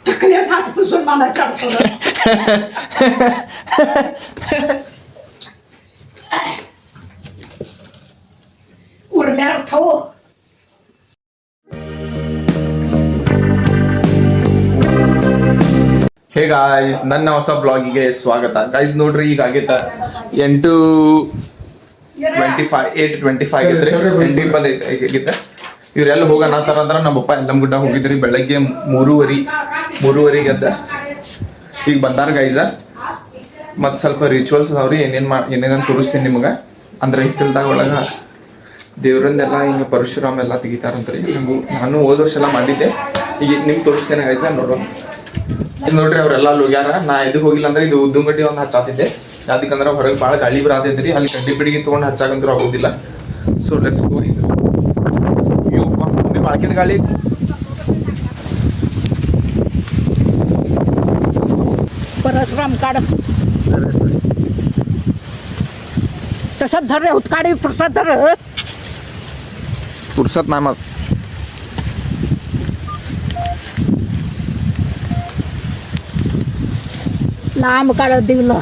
टकल्या सासून मला चढतो उरल्यावर ठेव. Hey guys, ನನ್ನ ಹೊಸ ಬ್ಲಾಗಿಗೆ ಸ್ವಾಗತ. ಗಾಯ್ಸ್ ನೋಡ್ರಿ, ಈಗ ಆಗೈತ 8:25 ಆಗೈತೆ. ಇವ್ರೆಲ್ಲ ಹೋಗೋಣ ಅಂದ್ರೆ ನಮ್ಮ ಅಪ್ಪ ಎಲ್ಲಮ್ ಗುಡ್ಡ ಹೋಗಿದ್ರಿ ಬೆಳಗ್ಗೆ 3:30 ಎದ್ದ ಈಗ ಬಂದಾರ ಗೈಸ. ಮತ್ತು ಸ್ವಲ್ಪ ರಿಚುವಲ್ಸ್ ಅದಾವ್ರಿ, ಏನೇನಂತ ತೋರಿಸ್ತೀನಿ ನಿಮ್ಗೆ. ಅಂದ್ರೆ ಹಿತ್ತಲ್ದಾಗ ಒಳಗ ದೇವ್ರಂದೆಲ್ಲ ಹಿಂಗೆ ಪರಶುರಾಮ ಎಲ್ಲ ತೆಗಿತಾರಂತ್ರಿ. ನಾನು ಹೋದ ವರ್ಷ ಎಲ್ಲ ಮಾಡಿದ್ದೆ, ಈಗ ನಿಮ್ಗೆ ತೋರಿಸ್ತೇನೆ ಗೈಸ. ನೋಡ್ರಿ ಅವ್ರೆಲ್ಲ ಹೋಗ್ಯಾರ. ನಾ ಎದಕ್ಕೆ ಹೋಗಿಲ್ಲ ಅಂದ್ರೆ ಇದು ಉದ್ದುಂಗಡ್ಡಿ ಒಂದು ಹಚ್ಚಾತಿದ್ದೆ. ಯಾವ್ದಕ್ಕಂದ್ರೆ ಹೊರಗೆ ಭಾಳ ಗಾಳಿ ಬರಾತೈತ್ರಿ, ಅಲ್ಲಿ ಕಡ್ಡಿ ಬಿಡಿಗೆ ತೊಗೊಂಡು ಹಚ್ಚಾಕಂತೂ ಆಗೋದಿಲ್ಲ. So let's go. ಬಾಳ್ಕಿನ ಗಾಳಿ परशुराम काढ तसंच धर रे, उत्काडी प्रसाद धर. फुरसत नाही माझ. लांब काढ दिवलं.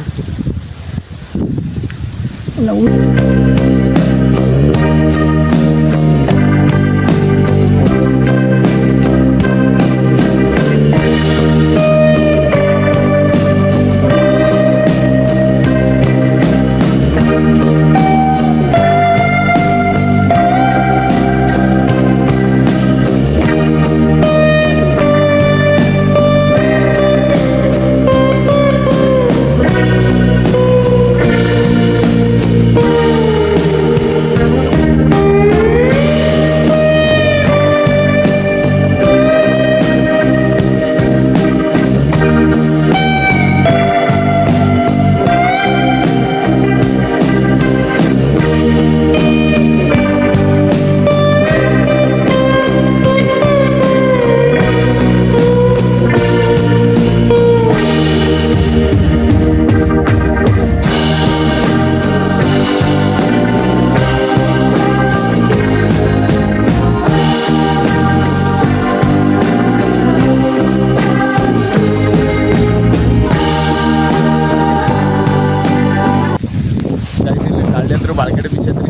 ಬಾಳ್ಕಡೆ ಬಿಚ್ಚೈತ್ರಿ.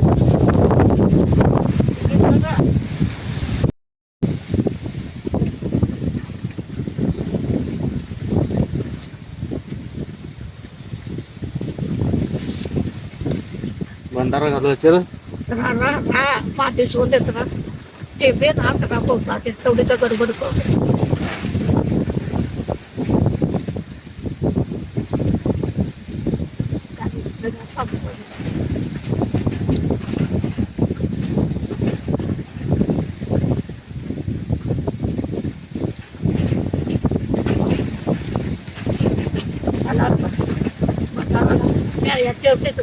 भंडारा घालू असेल माती सोड देत ना ते बेन हात पोहोचते तेवढी तर गडबड कर.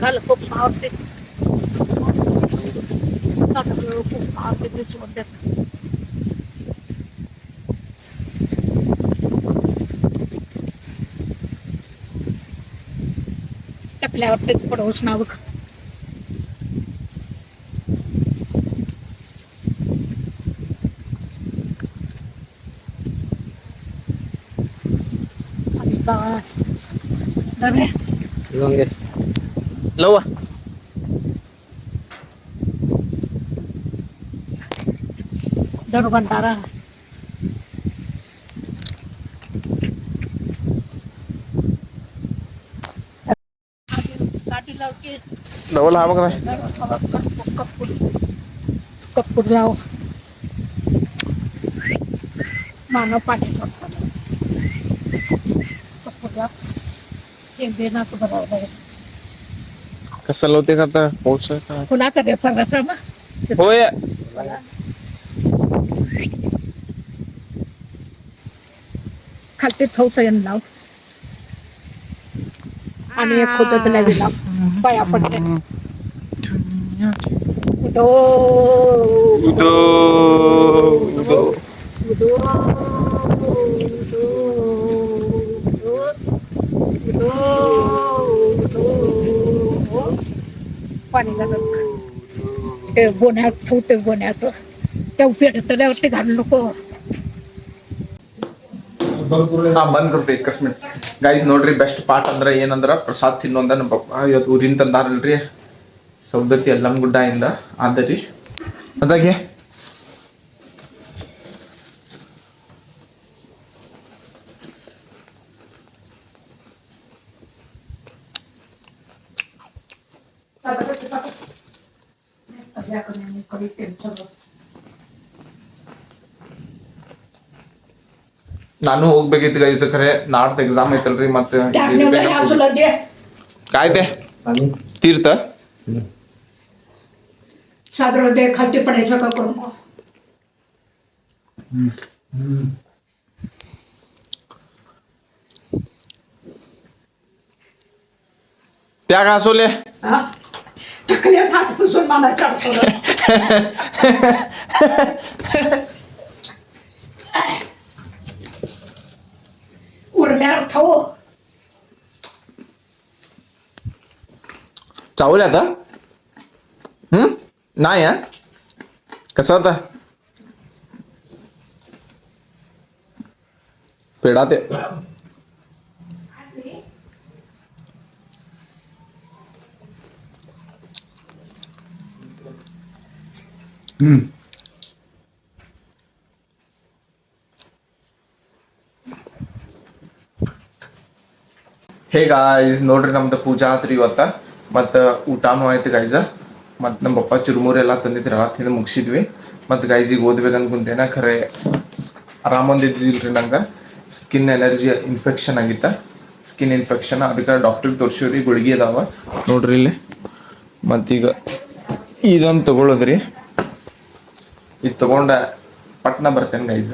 घाल खूप आवडते, खूप आवडते सोड. टकल्यावर ते पडवस नाव लवा दर भंडारा डबल हा बघ. कपूर लाव मानव पाणी कपूर लाव हे बेनाचं बरोबर कसं लावते का आता पाऊस पुन्हा करे परसम होय. खालती ठेवता येईल लाव आणि एक खोदत लावी लाव पाया पडते. उदो उदो उदो उदो पाणी लागत ते गोण्यात ठेवते. गोण्यात त्या पेटल्यावरती घालू नको. ಬಂದ್ ಕೊಡ್ರಿ 1 ಮಿನಿಟ್ ಗೈಸ್. ನೋಡ್ರಿ ಬೆಸ್ಟ್ ಪಾರ್ಟ್ ಅಂದ್ರೆ ಏನಂದ್ರ ಪ್ರಸಾದ್ ತಿನ್ನೊಂದ ನಮ್ಮ ಪಪ್ಪ ಇವತ್ತು ಊರಿನ ತಂದಾರಲ್ರಿ ಸೌದತ್ತಿ ಯಲ್ಲಮ್ಮ ಗುಡ್ಡ ಇಂದ ಆದರಿ ಅದಾಗೆ ನಾನು ಹೋಗ್ಬೇಕಿತ್ತು ಗೈಸ್, ಖರೆ ನಾಡ್ದು ಎಕ್ಸಾಮ್ ಐತಲ್ರಿ ಮತ್ತೆ ಕಾಯ್ದೆ ತೀರ್ಥ सादर खालती पडायचं का करून त्या का असोले टकल्या साथ पुसून मला चढतो उरल्यावर खाऊ चावले आता नाही हा कसा होता पेढा ते ಹೇ ಗಾಯ್ಸ್ ನೋಡ್ರಿ ನಮ್ದು ಪೂಜಾ ಆತ್ರಿ ಇವತ್ತ ಮತ್ತು ಊಟನೂ ಆಯ್ತು ಗೈಸ ಮತ್ತು ನಮ್ಮ ಪಪ್ಪ ಚುರುಮುರಿ ಎಲ್ಲ ತಂದಿದ್ರಲ್ಲ ತಿಂದು ಮುಗಿಸಿದ್ವಿ ಮತ್ತು ಗೈಸಿಗೆ ಓದ್ಬೇಕಂತ ಕುಂತೇನ ಖರೆ ಆರಾಮಂದಿದ್ದಿಲ್ರಿ ನಂಗೆ ಸ್ಕಿನ್ ಎಲರ್ಜಿ ಇನ್ಫೆಕ್ಷನ್ ಆಗಿತ್ತ ಸ್ಕಿನ್ ಇನ್ಫೆಕ್ಷನ್ ಅದಕ್ಕೆ ಡಾಕ್ಟ್ರಿಗೆ ತೋರಿಸಿವ್ರಿ ಗುಳಿಗೆ ಅದಾವ ನೋಡ್ರಿ ಇಲ್ಲಿ ಮತ್ತೀಗ ಇದೊಂದು ತಗೊಳ್ಳೋದ್ರಿ ಇದು ತಗೊಂಡ ಪಟ್ನ ಬರ್ತೇನೆ ಗೈಸ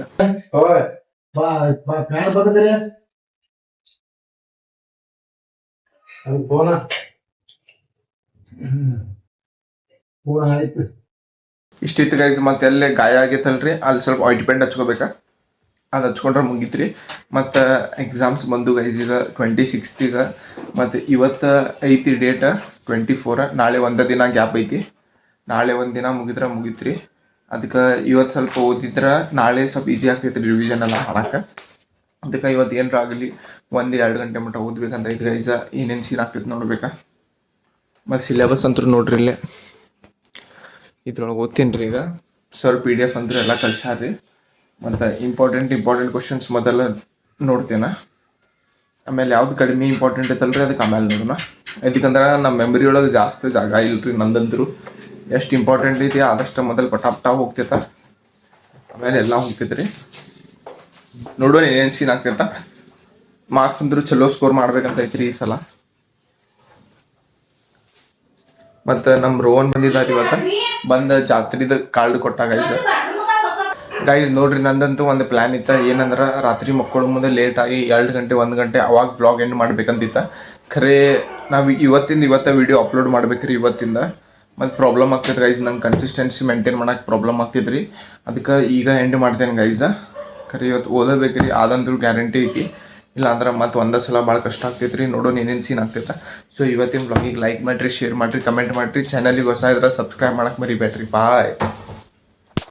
ಇಷ್ಟಿತ್ತು ಗೈಸ್. ಮತ್ತೆ ಎಲ್ಲೇ ಗಾಯ ಆಗೈತಲ್ರಿ ಅಲ್ಲಿ ಸ್ವಲ್ಪ ಆಯಿಂಟ್ಮೆಂಟ್ ಹಚ್ಕೋಬೇಕಾ ಅದು ಹಚ್ಕೊಂಡ್ರೆ ಮುಗಿತ್ರಿ. ಮತ್ತು ಎಕ್ಸಾಮ್ಸ್ ಬಂದು ಗೈಸ್ ಈಗ 26th ಮತ್ತು ಇವತ್ತು ಐತಿ ಡೇಟ್ 24. ನಾಳೆ ಒಂದು ದಿನ ಗ್ಯಾಪ್ ಐತಿ. ನಾಳೆ ಒಂದು ದಿನ ಮುಗಿದ್ರೆ ಮುಗಿತ್ರಿ. ಅದಕ್ಕೆ ಇವತ್ತು ಸ್ವಲ್ಪ ಓದಿದ್ರೆ ನಾಳೆ ಸ್ವಲ್ಪ ಈಸಿ ಆಗ್ತೈತಿ ರಿವಿಷನ್ ಎಲ್ಲ ಮಾಡಕ್ಕೆ. ಅದಕ್ಕೆ ಇವತ್ತು ಏನರ ಆಗಲಿ 1-2 ಗಂಟೆ ಮಟ್ಟ ಓದ್ಬೇಕಂತ ಐತಿ ಗೈಸ. ಏನೇನು ಸೀನ್ ಆಗ್ತೈತೆ ನೋಡ್ಬೇಕಾ. ಮತ್ತು ಸಿಲೆಬಸ್ ಅಂತೂ ನೋಡ್ರಿ ಇಲ್ಲೇ ಇದ್ರೊಳಗೆ ಓದ್ತೀನಿ ರೀ ಈಗ. ಸರ್ PDF ಅಂದ್ರೆ ಎಲ್ಲ ಕಳ್ಸಾರಿ. ಮತ್ತು ಇಂಪಾರ್ಟೆಂಟ್ ಕ್ವಶನ್ಸ್ ಮೊದಲು ನೋಡ್ತೇನೆ, ಆಮೇಲೆ ಯಾವ್ದು ಕಡಿಮೆ ಇಂಪಾರ್ಟೆಂಟ್ ಐತಲ್ರಿ ಅದಕ್ಕೆ ಆಮೇಲೆ ನೋಡೋಣ. ಯಾಕಂದ್ರೆ ನಮ್ಮ ಮೆಮರಿ ಒಳಗೆ ಜಾಸ್ತಿ ಜಾಗ ಇಲ್ರಿ ನಂದಂತರು. ಎಷ್ಟು ಇಂಪಾರ್ಟೆಂಟ್ ಐತಿ ಆದಷ್ಟು ಮೊದಲು ಪಟಾ ಹೋಗ್ತೈತ, ಆಮೇಲೆ ಎಲ್ಲ ಹೋಗ್ತೈತ್ರಿ. ನೋಡೋಣ ಏನೇನು ಸೀನ್ ಆಗ್ತೈತ. ಮಾರ್ಕ್ಸ್ ಅಂದ್ರು ಚಲೋ ಸ್ಕೋರ್ ಮಾಡ್ಬೇಕಂತ ಐತ್ರಿ ಈ ಸಲ. ಮತ್ತು ನಮ್ಮ ರೋಹನ್ ಬಂದಿದ್ದಾರೆ ಇವತ್ತು. ಬಂದ ಜಾತ್ರೆದ ಕಾರ್ಡ್ ಕೊಟ್ಟ ಗೈಸ್ ನೋಡ್ರಿ. ನಂದಂತೂ ಒಂದು ಪ್ಲ್ಯಾನ್ ಇತ್ತ, ಏನಂದ್ರೆ ರಾತ್ರಿ ಮಕ್ಕಳು ಮುಂದೆ ಲೇಟ್ ಆಗಿ 2 ಗಂಟೆ 1 ಗಂಟೆ ಅವಾಗ ವ್ಲಾಗ್ ಎಂಡ್ ಮಾಡ್ಬೇಕಂತಿತ್ತ. ಖರೆ ನಾವು ಇವತ್ತ ವಿಡಿಯೋ ಅಪ್ಲೋಡ್ ಮಾಡ್ಬೇಕ್ರಿ ಇವತ್ತಿಂದ. ಮತ್ತು ಪ್ರಾಬ್ಲಮ್ ಆಗ್ತೈತೆ ಗೈಸ್, ನಂಗೆ ಕನ್ಸಿಸ್ಟೆನ್ಸಿ ಮೇಂಟೈನ್ ಮಾಡೋಕೆ ಪ್ರಾಬ್ಲಮ್ ಆಗ್ತೈತ್ರಿ. ಅದಕ್ಕೆ ಈಗ ಎಂಡ್ ಮಾಡ್ತೇನೆ ಗೈಸ. ಖರೆ ಇವತ್ತು ಓದಬೇಕ್ರಿ, ಆದಂದ್ರೂ ಗ್ಯಾರಂಟಿ ಐತಿ. ಇಲ್ಲ ಅಂದ್ರೆ ಮತ್ತೆ ಒಂದೇ ಸಲ ಭಾಳ ಕಷ್ಟ ಆಗ್ತೈತ್ರಿ. ನೋಡೋಣ ಏನೇನು ಸೀನ್ ಆಗ್ತೈತೆ. ಸೊ ಇವತ್ತಿನ ಬ್ಲಾಗಿಗೆ ಲೈಕ್ ಮಾಡಿರಿ, ಶೇರ್ ಮಾಡಿರಿ, ಕಮೆಂಟ್ ಮಾಡಿರಿ. ಚಾನಲಿಗೆ ಹೊಸ ಇದ್ರೆ ಸಬ್ಸ್ಕ್ರೈಬ್ ಮಾಡಕ್ಕೆ ಮರಿಬೇಡ್ರಿ. ಬಾಯ್.